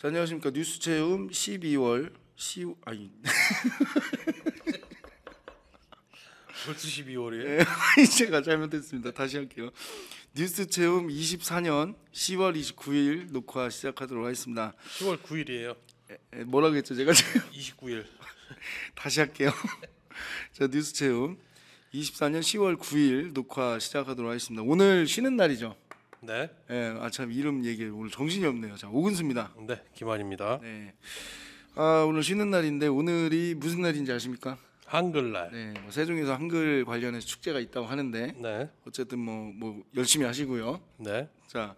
자, 안녕하십니까. 뉴스 체험 12월 아니 벌써 12월이에요? 네, 제가 잘못했습니다. 다시 할게요. 뉴스 체험 24년 10월 29일 녹화 시작하도록 하겠습니다. 10월 9일이에요. 뭐라고 했죠? 제가 지금 29일. 다시 할게요. 자, 뉴스 체험 24년 10월 9일 녹화 시작하도록 하겠습니다. 오늘 쉬는 날이죠? 네. 네, 참 이름 얘기 오늘 정신이 없네요. 자, 오근수입니다. 네, 김환입니다. 네. 오늘 쉬는 날인데 오늘이 무슨 날인지 아십니까? 한글날. 네, 세종에서 한글 관련해서 축제가 있다고 하는데 네. 어쨌든 뭐 열심히 하시고요. 네. 자,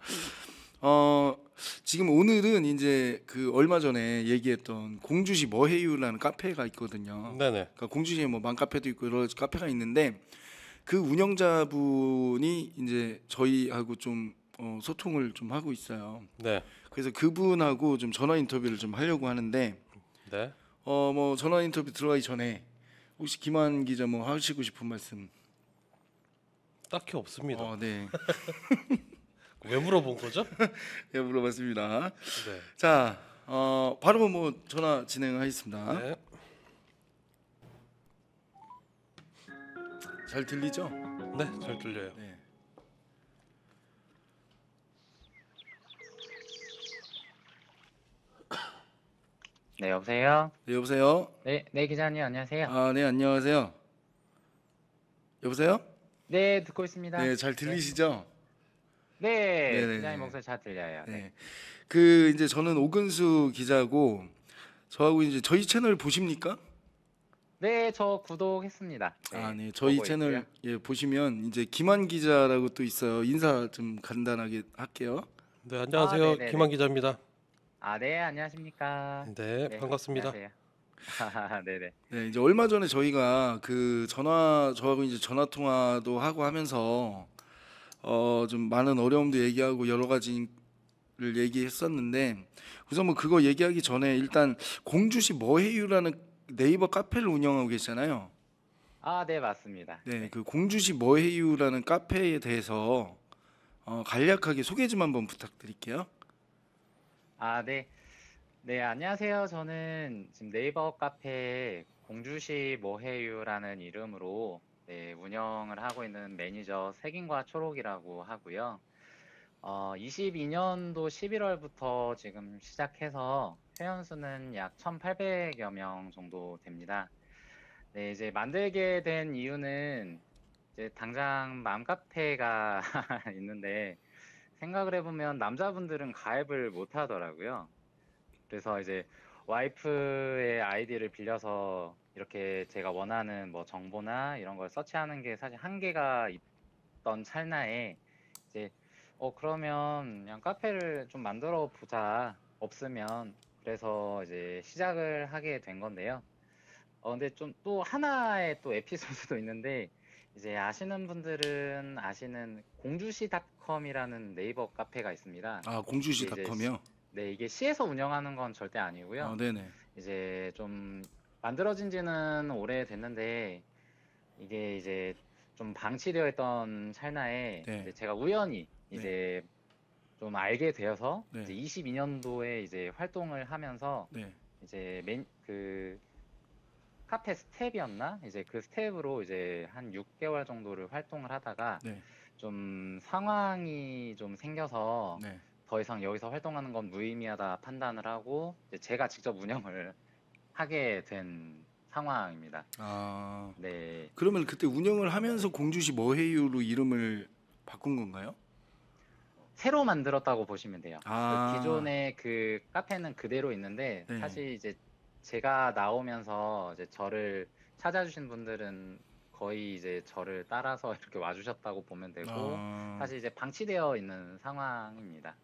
지금 오늘은 이제 그 얼마 전에 얘기했던 공주시 뭐해유라는 카페가 있거든요. 네네. 그러니까 공주시에 뭐 맘카페도 있고 여러 카페가 있는데 그 운영자분이 이제 저희하고 좀 소통을 좀 하고 있어요. 네. 그래서 그분하고 좀 전화 인터뷰를 좀 하려고 하는데 네. 뭐 전화 인터뷰 들어가기 전에 혹시 김한 기자 뭐 하시고 싶은 말씀? 딱히 없습니다. 네. 왜 물어본 거죠? 네, 물어봤습니다. 네. 자, 바로 뭐 전화 진행하겠습니다. 네. 잘 들리죠? 네, 잘 들려요. 네. 네, 여보세요? 네, 여보세요? 네, 기자님 안녕하세요. 네, 안녕하세요. 여보세요? 네, 듣고 있습니다. 네, 잘 들리시죠? 네, 네네네. 기자님 목소리 잘 들려요. 네. 네. 그 이제 저는 오근수 기자고 저하고 이제 저희 채널 보십니까? 네, 저 구독했습니다. 네. 저희 보고 채널 있고요. 보시면 이제 김한 기자라고 또 있어요. 인사 좀 간단하게 할게요. 네, 안녕하세요. 네네네. 김한 기자입니다. 네, 안녕하십니까? 네, 반갑습니다. 안녕하세요. 네네. 네, 이제 얼마 전에 저희가 그 저하고 이제 전화 통화도 하고 하면서 좀 많은 어려움도 얘기하고 여러 가지를 얘기했었는데 우선 뭐 그거 얘기하기 전에 일단 공주시 뭐해유라는 네이버 카페를 운영하고 계시잖아요. 네, 맞습니다. 네, 그 공주시 뭐해유라는 카페에 대해서 간략하게 소개 좀 한번 부탁드릴게요. 네. 네, 안녕하세요. 저는 지금 네이버 카페 공주시 뭐해유라는 이름으로 운영을 하고 있는 매니저 색인과 초록이라고 하고요. 22년도 11월부터 지금 시작해서 회원수는 약 1,800여 명 정도 됩니다. 네, 이제 만들게 된 이유는 이제 당장 맘카페가 있는데 생각을 해보면 남자분들은 가입을 못 하더라고요. 그래서 이제 와이프의 아이디를 빌려서 이렇게 제가 원하는 뭐 정보나 이런 걸 서치하는 게 사실 한계가 있던 찰나에 이제 그러면 그냥 카페를 좀 만들어 보자. 없으면. 그래서 이제 시작을 하게 된 건데요. 근데 좀 또 하나의 또 에피소드도 있는데 이제 아시는 분들은 아시는 공주시닷컴이라는 네이버 카페가 있습니다. 공주시닷컴이요? 네, 이게 시에서 운영하는 건 절대 아니고요. 네네. 이제 좀 만들어진 지는 오래됐는데 이게 이제 좀 방치되어 있던 찰나에 네. 이제 제가 우연히 이제 좀 알게 되어서 네. 이제 22년도에 이제 활동을 하면서 네. 이제 그 카페 스텝이었나? 이제 그 스텝으로 이제 한 6개월 정도를 활동을 하다가 네. 좀 상황이 좀 생겨서 네. 더 이상 여기서 활동하는 건 무의미하다 판단을 하고 이제 제가 직접 운영을 하게 된 상황입니다. 네. 그러면 그때 운영을 하면서 공주시 뭐해유로 이름을 바꾼 건가요? 새로 만들었다고 보시면 돼요. 아. 기존의 그 카페는 그대로 있는데 네. 사실 이제 제가 나오면서 이제 저를 찾아주신 분들은 거의 이제 저를 따라서 이렇게 와주셨다고 보면 되고 사실 이제 방치되어 있는 상황입니다.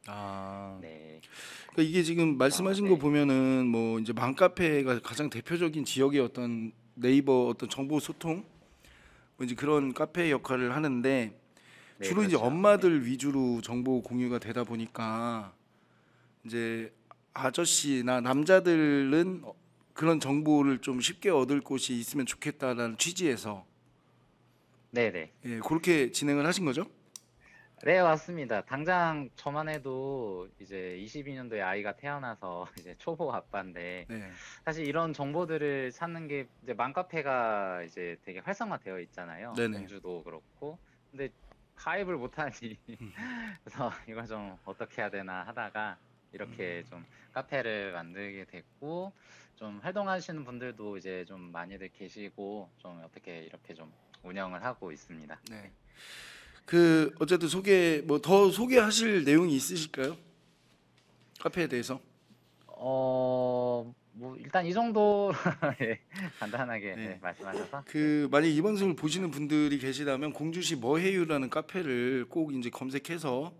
네. 그러니까 이게 지금 말씀하신 거 보면은 뭐 이제 맘카페가 가장 대표적인 지역의 어떤 네이버 어떤 정보 소통 뭐 이제 그런 카페 역할을 하는데 네, 주로 이제 그렇죠. 엄마들 위주로 정보 공유가 되다 보니까 이제 아저씨나 남자들은 그런 정보를 좀 쉽게 얻을 곳이 있으면 좋겠다라는 취지에서 네네. 그렇게 진행을 하신 거죠? 네, 맞습니다. 당장 저만 해도 이제 22년도에 아이가 태어나서 이제 초보 아빠인데 네. 사실 이런 정보들을 찾는 게 이제 맘카페가 이제 되게 활성화되어 있잖아요. 네네. 공주도 그렇고. 근데 가입을 못하니 그래서 이걸 좀 어떻게 해야 되나 하다가 이렇게 좀 카페를 만들게 됐고 좀 활동하시는 분들도 이제 좀 많이들 계시고 좀 어떻게 이렇게 좀 운영을 하고 있습니다. 네. 그 어쨌든 뭐 더 소개하실 내용이 있으실까요? 카페에 대해서. 뭐 일단 이 정도 예, 간단하게 예, 네. 말씀하셔서 네. 그 만약 이 방송을 보시는 분들이 계시다면 공주시 뭐해요라는 카페를 꼭 이제 검색해서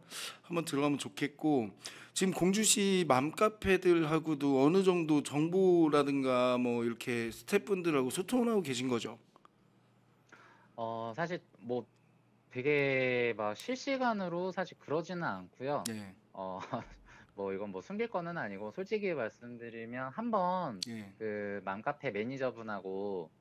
한번 들어가면 좋겠고 지금 공주시 맘카페들하고도 어느 정도 정보라든가 뭐 이렇게 스태프분들하고 소통하고 계신 거죠? 사실 뭐 되게 막 실시간으로 사실 그러지는 않고요. 네. 어, 뭐 이건 뭐 숨길 거는 아니고 솔직히 말씀드리면 한번 예. 그 맘카페 매니저분하고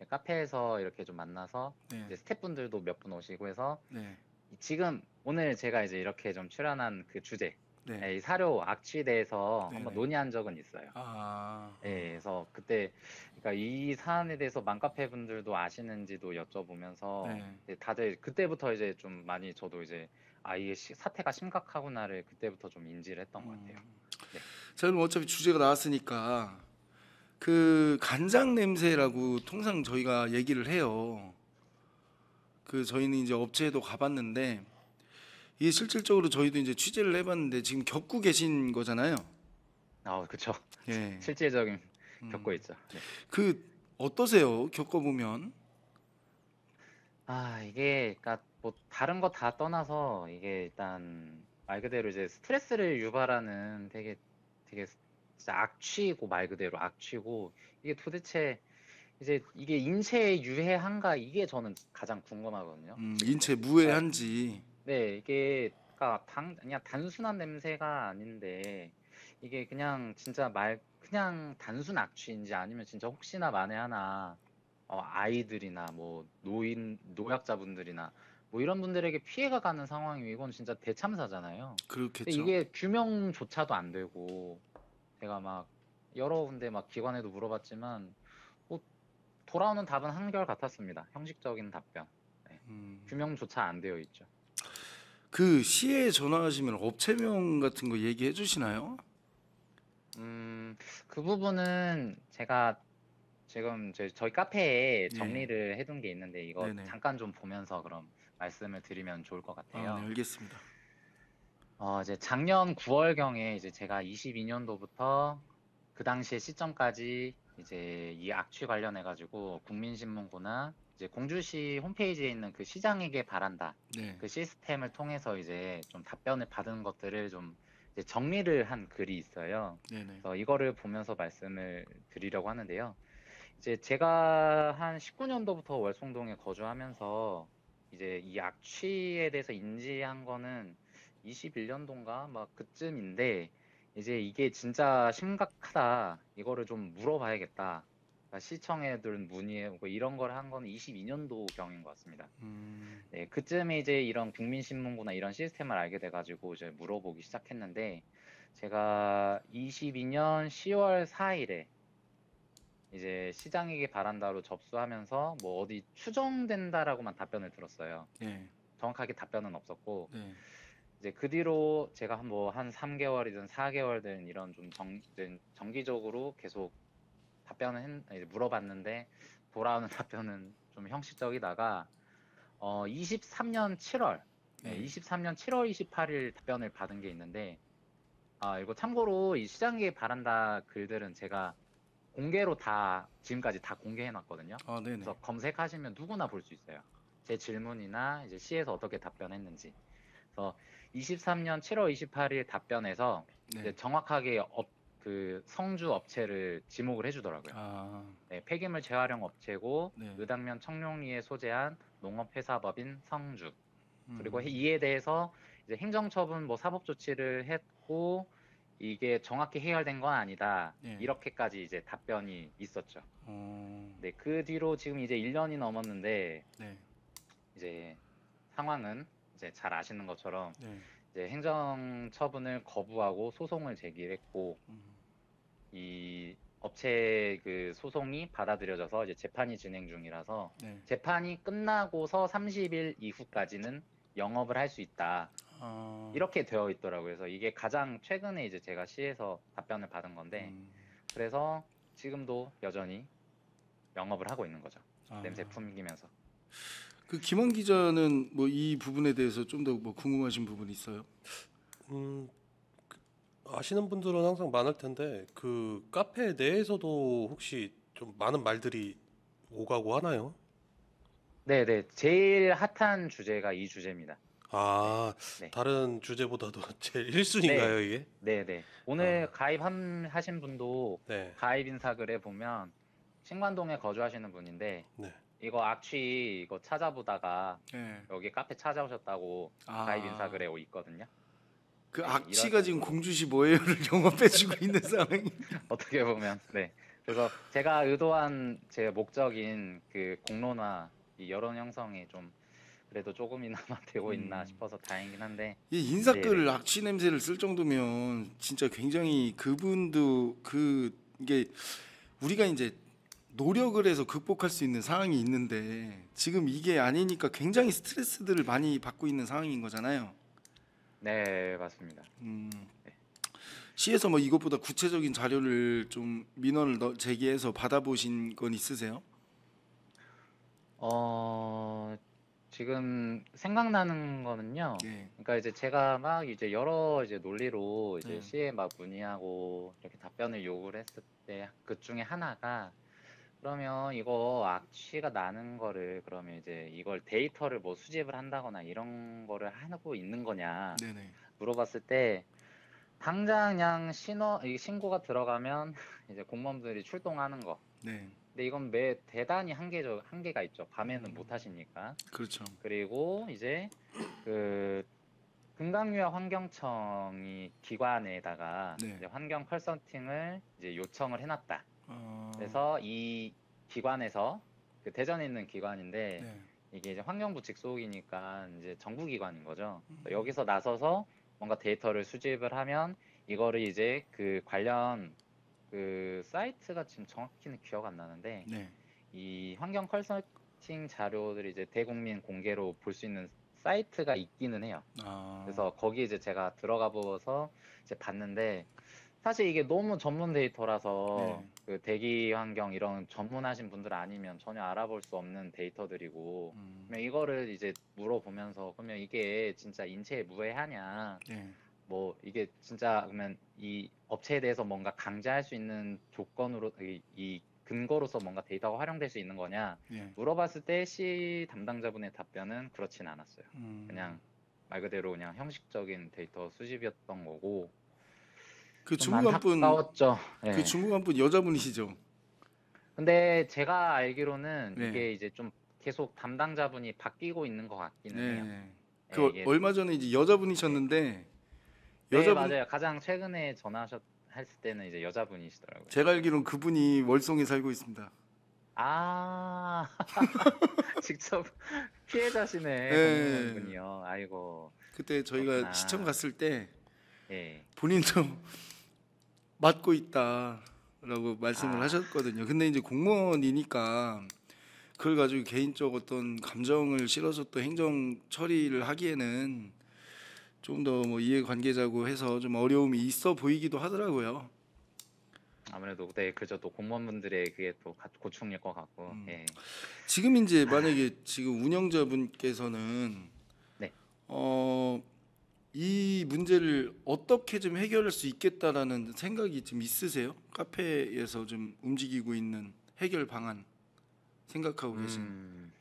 카페에서 이렇게 좀 만나서 네. 이제 스태프분들도 몇 분 오시고 해서 네. 지금 오늘 제가 이제 이렇게 좀 출연한 그 주제, 네. 예, 이 사료 악취에 대해서 한번 네네. 논의한 적은 있어요. 아. 예, 그래서 그때 그러니까 이 사안에 대해서 맘카페 분들도 아시는지도 여쭤보면서 네. 이제 다들 그때부터 이제 좀 많이 저도 이제 이게 사태가 심각하구나를 그때부터 좀 인지를 했던 것 같아요. 네. 자, 그럼 어차피 주제가 나왔으니까 그 간장 냄새라고 통상 저희가 얘기를 해요. 그 저희는 이제 업체에도 가봤는데 이게 실질적으로 저희도 이제 취재를 해봤는데 지금 겪고 계신 거잖아요. 그쵸. 예. 실질적인 겪고 있죠. 네. 그 어떠세요? 겪어보면. 이게 그러니까 뭐 다른 거 다 떠나서 이게 일단 말 그대로 이제 스트레스를 유발하는 되게 진짜 악취고 말 그대로 악취고 이게 도대체 이제 이게 인체에 유해한가 이게 저는 가장 궁금하거든요. 지금도. 인체 그러니까 무해한지. 네, 이게 그러니까 그냥 단순한 냄새가 아닌데 이게 그냥 진짜 그냥 단순 악취인지 아니면 진짜 혹시나 만에 하나 아이들이나 뭐 노약자분들이나 뭐 이런 분들에게 피해가 가는 상황이면 이건 진짜 대참사잖아요. 근데 그렇겠죠. 이게 규명조차도 안 되고 제가 막 여러 군데 막 기관에도 물어봤지만 뭐 돌아오는 답은 한결 같았습니다. 형식적인 답변. 네. 규명조차 안 되어 있죠. 그 시에 전화하시면 업체명 같은 거 얘기해 주시나요? 그 부분은 제가 지금 저희 카페에 예. 정리를 해둔 게 있는데 이거 네네. 잠깐 좀 보면서 그럼 말씀을 드리면 좋을 것 네, 같아요. 알겠습니다. 이제 작년 9월경에 이제 제가 22년도부터 그 당시의 시점까지 이제 이 악취 관련해가지고 국민신문고나 이제 공주시 홈페이지에 있는 그 시장에게 바란다. 네. 그 시스템을 통해서 이제 좀 답변을 받은 것들을 좀 이제 정리를 한 글이 있어요. 네네. 그래서 이거를 보면서 말씀을 드리려고 하는데요. 이제 제가 한 19년도부터 월송동에 거주하면서 이제 이 악취에 대해서 인지한 거는 21년도인가 막 그쯤인데 이제 이게 진짜 심각하다. 이거를 좀 물어봐야겠다. 그러니까 시청에들 문의해오고 이런 걸 한 거는 22년도 경인 것 같습니다. 네, 그쯤에 이제 이런 국민신문고나 이런 시스템을 알게 돼가지고 이제 물어보기 시작했는데 제가 22년 10월 4일에 이제 시장에게 바란다로 접수하면서 뭐 어디 추정된다라고만 답변을 들었어요. 네. 정확하게 답변은 없었고 네. 이제 그 뒤로 제가 한 3개월이든 4개월든 이런 좀 이제 정기적으로 계속 이제 물어봤는데 돌아오는 답변은 좀 형식적이다가 23년 7월 네, 네. 23년 7월 28일 답변을 받은 게 있는데 이거 참고로 이 시장에게 바란다 글들은 제가 공개로 지금까지 다 공개해 놨거든요. 아, 네네. 그래서 검색하시면 누구나 볼 수 있어요. 제 질문이나 이제 시에서 어떻게 답변했는지. 그래서 23년 7월 28일 답변에서 이제 네. 정확하게 그 성주 업체를 지목을 해주더라고요. 아, 네, 폐기물 재활용 업체고 네. 의당면 청룡리에 소재한 농업회사법인 성주. 그리고 이에 대해서 이제 행정처분 뭐 사법 조치를 했고 이게 정확히 해결된 건 아니다. 네. 이렇게까지 이제 답변이 있었죠. 어, 네, 그 뒤로 지금 이제 1년이 넘었는데 네. 이제 상황은 이제 잘 아시는 것처럼 네. 이제 행정 처분을 거부하고 소송을 제기했고 음, 이 업체 그 소송이 받아들여져서 이제 재판이 진행 중이라서 네. 재판이 끝나고서 30일 이후까지는 영업을 할 수 있다. 아, 이렇게 되어 있더라고요. 그래서 이게 가장 최근에 이제 제가 시에서 답변을 받은 건데 음, 그래서 지금도 여전히 영업을 하고 있는 거죠. 아. 냄새 풍기면서. 그 김원 기자는 뭐 이 부분에 대해서 좀 더 뭐 궁금하신 부분 있어요? 음, 아시는 분들은 항상 많을 텐데 그 카페 내에서도 혹시 좀 많은 말들이 오가고 하나요? 네네. 제일 핫한 주제가 이 주제입니다. 아, 네. 다른 주제보다도 제일 네. 1순위인가요, 이게? 네네. 오늘 가입하신 분도 네, 가입 인사글에 보면 신관동에 거주하시는 분인데 네. 이거 악취 이거 찾아보다가 네. 여기 카페 찾아오셨다고 가입 인사글에 있거든요. 그 네, 이럴 악취가 지금 정도로 공주시 뭐예요를 영업해주고 있는 상황이. 어떻게 보면 네. 그래서 제가 의도한 제 목적인 그 공론화, 이 여론 형성에 좀 그래도 조금이나마 되고 있나 싶어서 다행이긴 한데 이 인사글 네네. 악취 냄새를 쓸 정도면 진짜 굉장히 그분도 이게 우리가 이제 노력을 해서 극복할 수 있는 상황이 있는데 지금 이게 아니니까 굉장히 스트레스들을 많이 받고 있는 상황인 거잖아요. 네, 맞습니다. 음, 네. 시에서 뭐 이것보다 구체적인 자료를 좀 민원을 제기해서 받아보신 건 있으세요? 어, 지금 생각나는 거는요. 네, 그러니까 이제 제가 막 이제 여러 이제 논리로 이제 네, 시에 막 문의하고 이렇게 답변을 요구를 했을 때 그 중에 하나가 그러면 이거 악취가 나는 거를 그러면 이제 이걸 데이터를 뭐 수집을 한다거나 이런 거를 하고 있는 거냐 네네, 물어봤을 때 당장 그냥 이게 신고가 들어가면 이제 공무원들이 출동하는 거. 네, 근데 이건 대단히 한계가 있죠. 밤에는 못 하시니까. 그렇죠. 그리고 이제 그 금강유약 환경청이 기관에다가 네, 이제 환경 컨설팅을 이제 요청을 해놨다. 어, 그래서 이 기관에서 그 대전에 있는 기관인데 네, 이게 이제 환경부 직속이니까 이제 정부기관인 거죠. 그래서 여기서 나서서 뭔가 데이터를 수집을 하면 이거를 이제 그 관련 그 사이트가 지금 정확히는 기억 안 나는데 네, 이 환경 컨설팅 자료들이 이제 대국민 공개로 볼 수 있는 사이트가 있기는 해요. 아, 그래서 거기 이제 제가 들어가 보고서 이제 봤는데 사실 이게 너무 전문 데이터라서 네, 그 대기 환경 이런 전문하신 분들 아니면 전혀 알아볼 수 없는 데이터들이고 그러면 이거를 이제 물어보면서 그러면 이게 진짜 인체에 무해하냐 네, 뭐 이게 진짜 그러면 이 업체에 대해서 뭔가 강제할 수 있는 조건으로 이 근거로서 뭔가 데이터가 활용될 수 있는 거냐 네, 물어봤을 때 시 담당자분의 답변은 그렇진 않았어요. 음. 그냥 말 그대로 그냥 형식적인 데이터 수집이었던 거고 그 좀 주무관분 안타까웠죠. 그 예. 주무관분 여자분이시죠? 근데 제가 알기로는 네, 이게 이제 좀 계속 담당자분이 바뀌고 있는 것 같기는 해요. 네. 예, 그 이게 얼마 전에 이제 네. 여자분이셨는데 네, 여자분 맞아요. 가장 최근에 했을 때는 이제 여자분이시더라고요. 제가 알기로는 그분이 월송에 살고 있습니다. 아, 직접 피해자시네, 네. 공무원분이요. 아이고, 그때 저희가 시청 그렇구나. 갔을 때 예. 본인도 맡고 있다라고 말씀을 아, 하셨거든요. 근데 이제 공무원이니까 그걸 가지고 개인적 어떤 감정을 실어서 또 행정 처리를 하기에는 좀 더 뭐 이해관계자고 해서 좀 어려움이 있어 보이기도 하더라고요. 아무래도 네, 그죠. 또 공무원분들의 그게 또 고충일 것 같고, 예. 지금 이제 아, 만약에 지금 운영자분께서는 네. 어, 이 문제를 어떻게 좀 해결할 수 있겠다라는 생각이 좀 있으세요? 카페에서 좀 움직이고 있는 해결 방안 생각하고 계신. 음,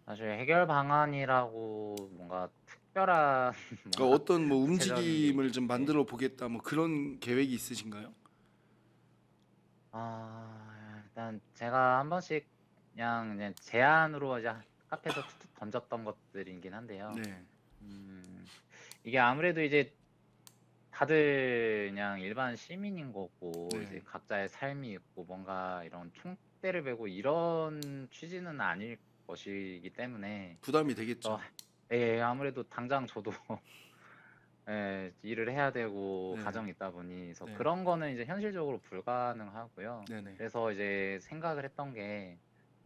사실 해결 방안이라고 뭔가 특별한 그러니까 뭔가 어떤 뭐 구체적인 게, 움직임을 좀 예. 만들어 보겠다 뭐 그런 계획이 있으신가요? 일단 제가 한 번씩 그냥 제안으로 이제 카페에서 툭툭 던졌던 것들이긴 한데요. 네, 이게 아무래도 이제 다들 그냥 일반 시민인 거고 네, 이제 각자의 삶이 있고 뭔가 이런 총대를 메고 이런 취지는 아닐 것이기 때문에 부담이 또 되겠죠. 예, 아무래도 당장 저도 예, 일을 해야 되고 네. 가정이 있다 보니 그래서 네. 그런 거는 이제 현실적으로 불가능하고요. 네네. 그래서 이제 생각을 했던 게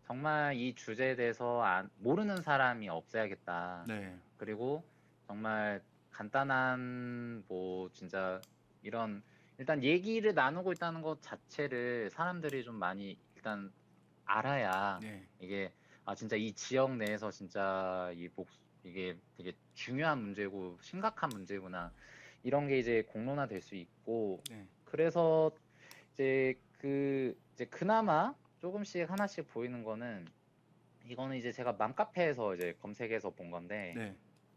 정말 이 주제에 대해서 모르는 사람이 없애야겠다. 네. 그리고 정말 간단한 뭐 진짜 이런 일단 얘기를 나누고 있다는 것 자체를 사람들이 좀 많이 일단 알아야 네. 이게 진짜 이 지역 내에서 진짜 이게 되게 중요한 문제고 심각한 문제구나 이런 게 이제 공론화될 수 있고 네. 그래서 이제 그나마 조금씩 하나씩 보이는 거는 이거는 이제 제가 맘카페에서 이제 검색해서 본 건데 네.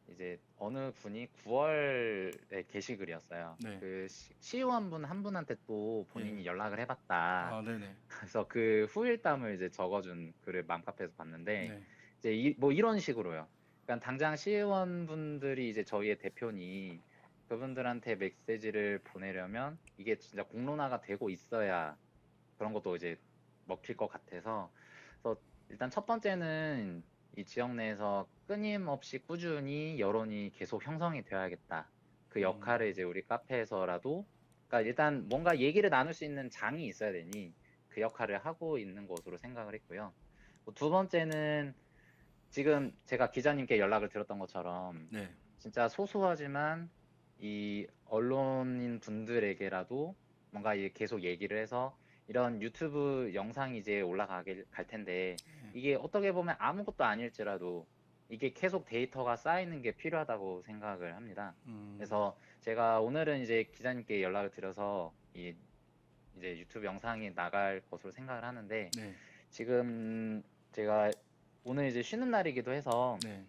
이제 어느 분이 9월에 게시글이었어요. 네. 그 시의원 한 분한테 또 본인이 예. 연락을 해봤다. 아, 네네. 그래서 그 후일담을 이제 적어준 글을 맘카페에서 봤는데 네. 이제 뭐 이런 식으로요. 그러니까 당장 시의원 분들이 이제 저희의 대표니 그분들한테 메시지를 보내려면 이게 진짜 공론화가 되고 있어야 그런 것도 이제 먹힐 것 같아서 그래서 일단 첫 번째는 이 지역 내에서 끊임없이 꾸준히 여론이 계속 형성이 되어야겠다. 그 역할을 이제 우리 카페에서라도 그러니까 일단 뭔가 얘기를 나눌 수 있는 장이 있어야 되니 그 역할을 하고 있는 것으로 생각을 했고요. 두 번째는 지금 제가 기자님께 연락을 드렸던 것처럼 네. 진짜 소소하지만 이 언론인 분들에게라도 뭔가 계속 얘기를 해서 이런 유튜브 영상이 이제 갈 텐데 이게 어떻게 보면 아무것도 아닐지라도 이게 계속 데이터가 쌓이는 게 필요하다고 생각을 합니다. 그래서 제가 오늘은 이제 기자님께 연락을 드려서 이제 유튜브 영상이 나갈 것으로 생각을 하는데 네. 지금 제가 오늘 이제 쉬는 날이기도 해서 네.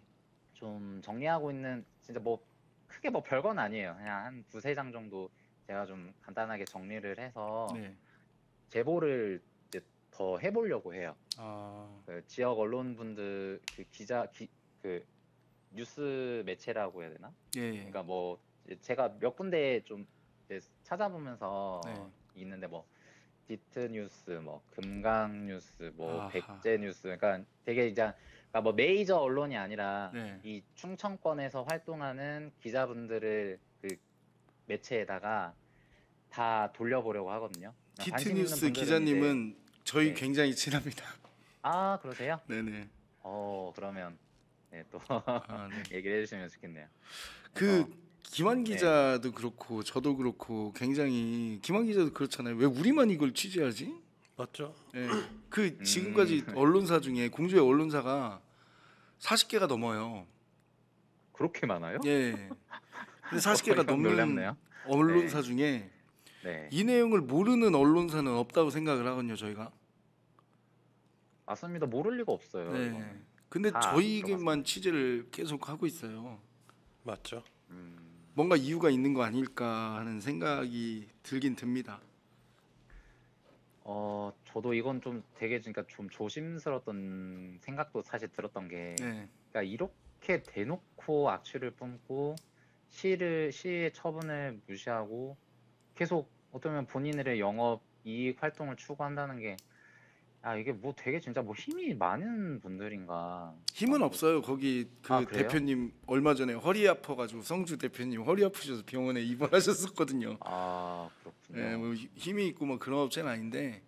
좀 정리하고 있는 진짜 뭐 크게 뭐 별건 아니에요. 그냥 한 두세 장 정도 제가 좀 간단하게 정리를 해서 네. 제보를 이제 더 해보려고 해요. 아, 그 지역 언론분들 그 뉴스 매체라고 해야 되나? 예. 그러니까 뭐 제가 몇 군데 좀 이제 찾아보면서 네. 있는데 뭐 디트 뉴스, 뭐 금강 뉴스, 뭐 아하. 백제 뉴스, 그러니까 되게 이제 그러니까 뭐 메이저 언론이 아니라 네. 이 충청권에서 활동하는 기자분들을 그 매체에다가 다 돌려보려고 하거든요. 관심 있는 디트뉴스 분들은 기자님은 저희 네. 굉장히 친합니다. 그러세요? 네네. 그러면 네, 또 아, 네. 얘기를 해주시면 좋겠네요. 그 그래서 김한 기자도 그렇고 저도 그렇고 굉장히 김한 기자도 그렇잖아요. 왜 우리만 이걸 취재하지? 맞죠? 예. 그 지금까지 언론사 중에 공주의 언론사가 40개가 넘어요. 그렇게 많아요? 예. 근데 40개가 형 넘는 놀랍네요. 언론사 중에 네, 이 내용을 모르는 언론사는 없다고 생각을 하거든요, 저희가. 맞습니다. 모를 리가 없어요. 네. 이거는. 근데 다 저희만 취재를 계속 하고 있어요. 맞죠? 뭔가 이유가 있는 거 아닐까 하는 생각이 들긴 듭니다. 저도 이건 좀 되게 그러니까 좀 조심스러웠던 생각도 사실 들었던 게, 네. 그러니까 이렇게 대놓고 악취를 뿜고 시의 처분을 무시하고 계속 어쩌면 본인들의 영업 이익 활동을 추구한다는 게, 이게 뭐 되게 진짜 뭐 힘이 많은 분들인가. 힘은 없어요. 거기 그 그래요? 대표님 얼마 전에 허리 아파가지고 성주 대표님 허리 아프셔서 병원에 입원하셨었거든요. 그렇군요. 네, 뭐 힘이 있고 뭐 그런 업체는 아닌데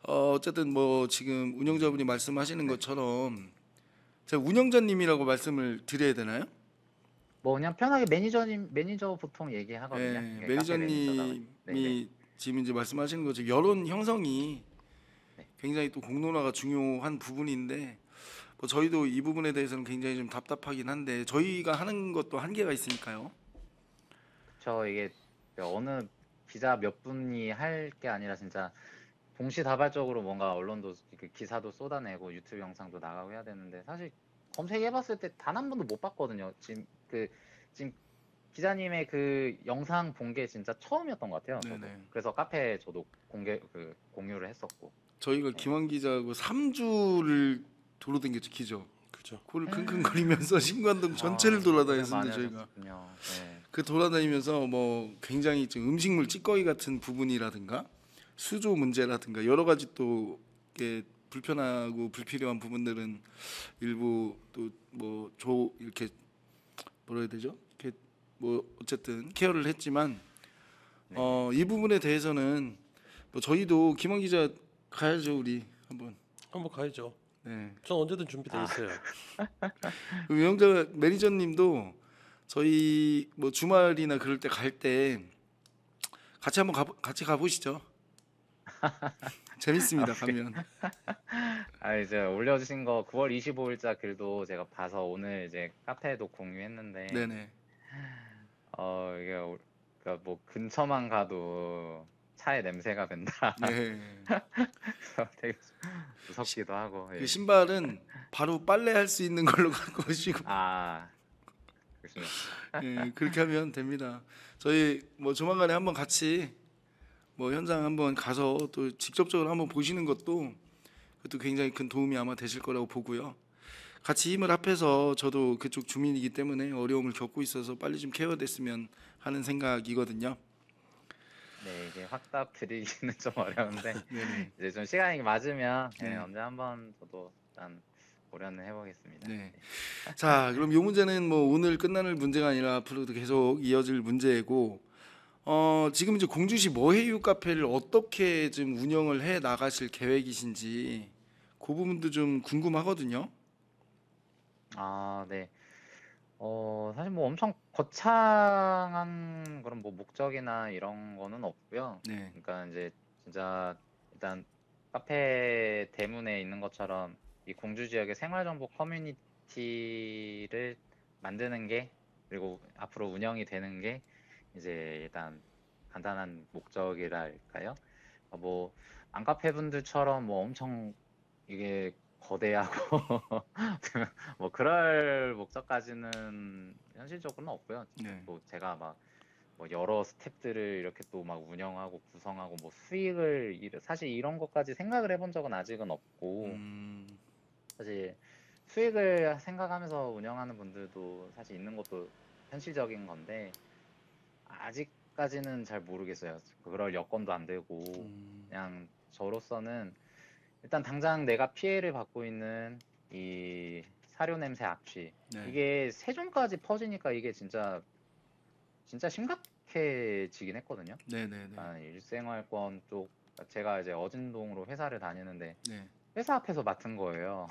어쨌든 뭐 지금 운영자분이 말씀하시는 네. 것처럼 제가 운영자님이라고 말씀을 드려야 되나요? 뭐 그냥 편하게 매니저 보통 얘기하거든요. 네, 이게 카페 매니저다. 매니저님이 지금 이제 말씀하시는 거죠. 여론 형성이 네. 굉장히 또 공론화가 중요한 부분인데 뭐 저희도 이 부분에 대해서는 굉장히 좀 답답하긴 한데 저희가 하는 것도 한계가 있으니까요. 그쵸. 이게 어느 기자 몇 분이 할 게 아니라 진짜 동시다발적으로 뭔가 언론도 그 기사도 쏟아내고 유튜브 영상도 나가고 해야 되는데 사실 검색해봤을 때 단 한 번도 못 봤거든요. 지금 기자님의 그 영상 본 게 진짜 처음이었던 것 같아요. 저도. 네네. 그래서 카페에 저도 공유를 했었고. 저희가 네. 김한 기자하고 3주를 도로댕겼죠, 기죠. 그죠? 코를 킁킁거리면서 신관동 전체를 돌아다녔습니다. 저희가 네. 그 돌아다니면서 뭐 굉장히 좀 음식물 찌꺼기 같은 부분이라든가 수조 문제라든가 여러 가지 또 이게 불편하고 불필요한 부분들은 일부 또 뭐 이렇게 뭐라 해야 되죠? 이렇게 뭐 어쨌든 케어를 했지만 네. 이 부분에 대해서는 뭐 저희도 김원 기자 가야죠 우리 한번. 한번 가야죠. 네. 전 언제든 준비돼 있어요. 그 명자 매니저님도 저희 뭐 주말이나 그럴 때 갈 때 같이 한번 같이 가보시죠. 재밌습니다 가면. 이제 올려주신 거 9월 25일자 글도 제가 봐서 오늘 이제 카페에도 공유했는데, 네네. 이게 그러니까 뭐 근처만 가도 차에 냄새가 밴다. 네. 그래서 되게 무섭기도 하고. 예. 그 신발은 바로 빨래할 수 있는 걸로 갖고 오시고 그렇습니다. 예, 그렇게 하면 됩니다. 저희 뭐 조만간에 한번 같이 뭐 현장 한번 가서 또 직접적으로 한번 보시는 것도 그것도 굉장히 큰 도움이 아마 되실 거라고 보고요. 같이 힘을 합해서 저도 그쪽 주민이기 때문에 어려움을 겪고 있어서 빨리 좀 케어됐으면 하는 생각이거든요. 네, 이게 확답 드리기는 좀 어려운데 네네. 이제 좀 시간이 맞으면 네. 언제 한번 저도 일단 고려는 해보겠습니다. 네. 자, 그럼 이 문제는 뭐 오늘 끝나는 문제가 아니라 앞으로도 계속 이어질 문제고, 지금 이제 공주시 머해유 카페를 어떻게 좀 운영을 해 나가실 계획이신지 그 부분도 좀 궁금하거든요. 네. 사실 뭐 엄청 거창한 그런 뭐 목적이나 이런 거는 없고요. 네, 그러니까 이제 진짜 일단 카페 대문에 있는 것처럼 이 공주 지역의 생활정보 커뮤니티를 만드는 게, 그리고 앞으로 운영이 되는 게 이제 일단 간단한 목적이랄까요? 뭐 안카페 분들처럼 뭐 엄청 이게 거대하고 뭐 그럴 목적까지는 현실적으로는 없고요. 네. 뭐 제가 막 뭐 여러 스텝들을 이렇게 또 막 운영하고 구성하고 뭐 수익을 사실 이런 것까지 생각을 해본 적은 아직은 없고, 사실 수익을 생각하면서 운영하는 분들도 사실 있는 것도 현실적인 건데 아직까지는 잘 모르겠어요. 그럴 여건도 안 되고, 그냥 저로서는 일단 당장 내가 피해를 받고 있는 이 사료 냄새 악취, 네. 이게 세종까지 퍼지니까 이게 진짜 심각해지긴 했거든요. 네네네. 일생활권 쪽, 제가 이제 어진동으로 회사를 다니는데 네. 회사 앞에서 맡은 거예요.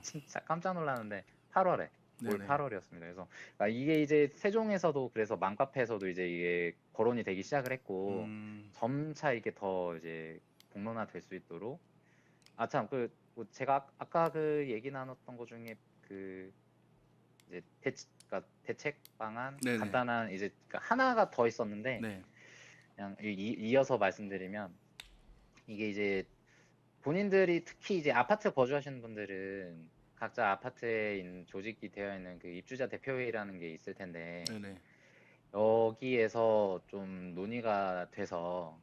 진짜 깜짝 놀랐는데 8월에 올 네네. 8월이었습니다. 그래서 이게 이제 세종에서도, 그래서 맘카페에서도 이제 이게 거론이 되기 시작을 했고 점차 이게 더 이제 공론화 될 수 있도록, 참 뭐 제가 아까 그 얘기 나눴던 것 중에 그 이제 그러니까 대책 방안, 네네. 간단한 이제 그러니까 하나가 더 있었는데, 네. 그냥 이어서 말씀드리면, 이게 이제 본인들이 특히 이제 아파트 거주하시는 분들은 각자 아파트에 있는 조직이 되어 있는 그 입주자 대표회의라는 게 있을 텐데, 네네. 여기에서 좀 논의가 돼서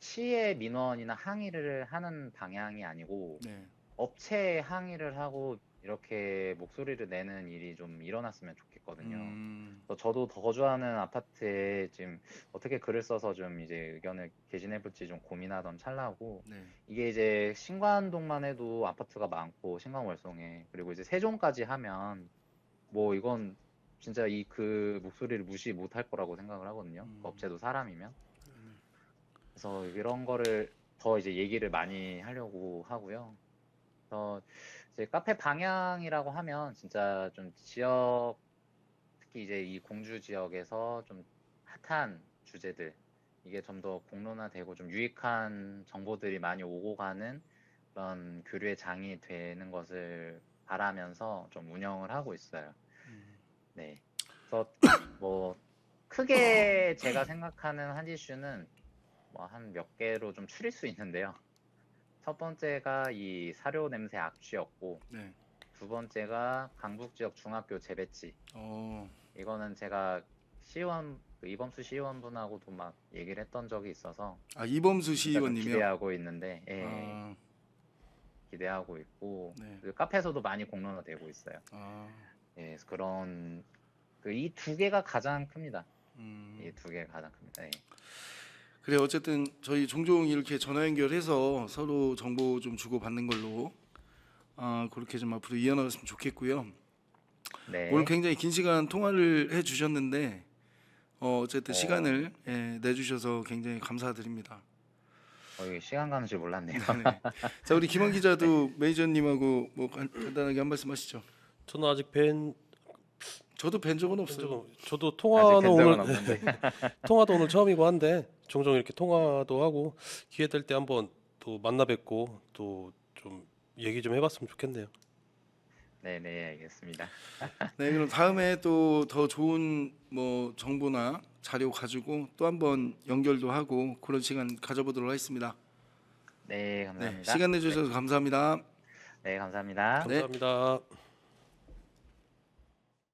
시에 민원이나 항의를 하는 방향이 아니고 네. 업체에 항의를 하고 이렇게 목소리를 내는 일이 좀 일어났으면 좋겠거든요. 그래서 저도 더 거주하는 아파트에 지금 어떻게 글을 써서 좀 이제 의견을 개진해볼지 좀 고민하던 찰나고, 네. 이게 이제 신관동만 해도 아파트가 많고 신관월성에, 그리고 이제 세종까지 하면 뭐 이건 진짜 그 목소리를 무시 못할 거라고 생각을 하거든요. 그 업체도 사람이면. 그래서 이런 거를 더 이제 얘기를 많이 하려고 하고요. 그래서 이제 카페 방향이라고 하면 진짜 좀 지역, 특히 이제 이 공주 지역에서 좀 핫한 주제들, 이게 좀 더 공론화되고 좀 유익한 정보들이 많이 오고 가는 그런 교류의 장이 되는 것을 바라면서 좀 운영을 하고 있어요. 네. 그래서 뭐 크게 제가 생각하는 한 이슈는 뭐 한 몇 개로 좀 추릴 수 있는데요. 첫 번째가 이 사료 냄새 악취였고, 네. 두 번째가 강북 지역 중학교 재배치. 이거는 제가 이범수 시의원분하고도 막 얘기를 했던 적이 있어서 이범수 진짜 좀 시의원님이요? 기대하고 있는데, 기대하고 있고, 네. 그 카페에서도 많이 공론화되고 있어요. 예, 그래서 이 두 개가 가장 큽니다. 이 두 개가 가장 큽니다. 예. 그래 어쨌든 저희 종종 이렇게 전화 연결해서 서로 정보 좀 주고 받는 걸로 그렇게 좀 앞으로 이어나갔으면 좋겠고요. 네. 오늘 굉장히 긴 시간 통화를 해주셨는데 어쨌든 어. 시간을 내주셔서 굉장히 감사드립니다. 이게 시간 가는 줄 몰랐네요. 네. 자 우리 김원 기자도 매니저님하고 뭐 간단하게 한 말씀 하시죠. 저는 아직 뵌 저도 뵌 적은 없어요. 적은 저도 아직 통화는 뵌 적은 오늘 없는데. 통화도 오늘 처음이고 한데 종종 이렇게 통화도 하고 기회 될 때 한번 또 만나 뵙고 또 좀 얘기 좀 해봤으면 좋겠네요. 네네, 알겠습니다. 네 그럼 다음에 또 더 좋은 뭐 정보나 자료 가지고 또 한번 연결도 하고 그런 시간 가져보도록 하겠습니다. 네, 네 감사합니다. 시간 내주셔서 감사합니다. 네, 감사합니다. 네. 감사합니다.